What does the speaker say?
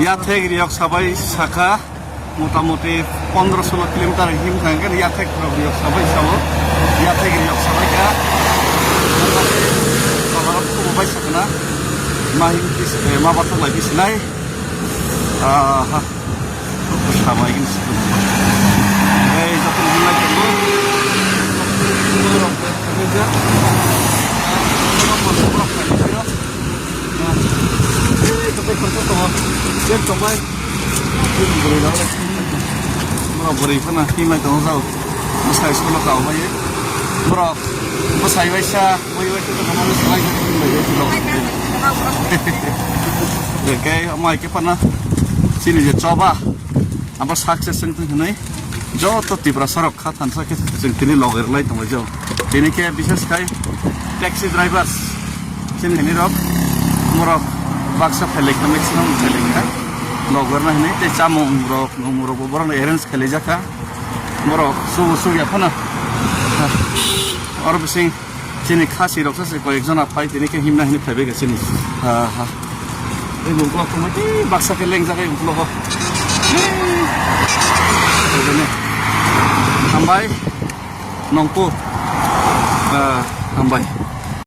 ইয়া থেকে রিয়ক সবাই শাখা মোটামুটি 15-16 কিলোমিটার হিম থাকেন ইয়া থেকে রিয়ক সবাই সাবো ইয়া থেকে রিয়ক সবাইকা সাধারণ খুবই সাকনা মাহিম মা বাতা লাগি সিলাই সবাই কিন্তু এই যত হিমাই করবো बोरै फोना हिमाय दङ जाव मोसाय स्कुलाव गावबाय बर' मोसायबायसा बयबायसा दङमोन सालाय देखे माइके फाना सिनि जे चबा अब सक्सेस जों होनै जत तिब्रा सरक खा थानसाके जों तिनि लगेरलाय दङ जौ तिनिके विशेषखाय टैक्सी ड्राइभार्स सिनि रक मरक बाक्सा फैलेखा मैक्सिमाम फैलेखा लगरना हनै ते चामं रक नमरक बरन एरेन्ज खालि जाखा मरक सुबु सुगिया फना और बिसिं तिनि खासि रकसासे कयेकजना फाय तिनिके हिमना हनै फायबाय गासिनि ए मुगला कमति बाक्साके लें जागाय मुगला हामबाय नंपु हामबाय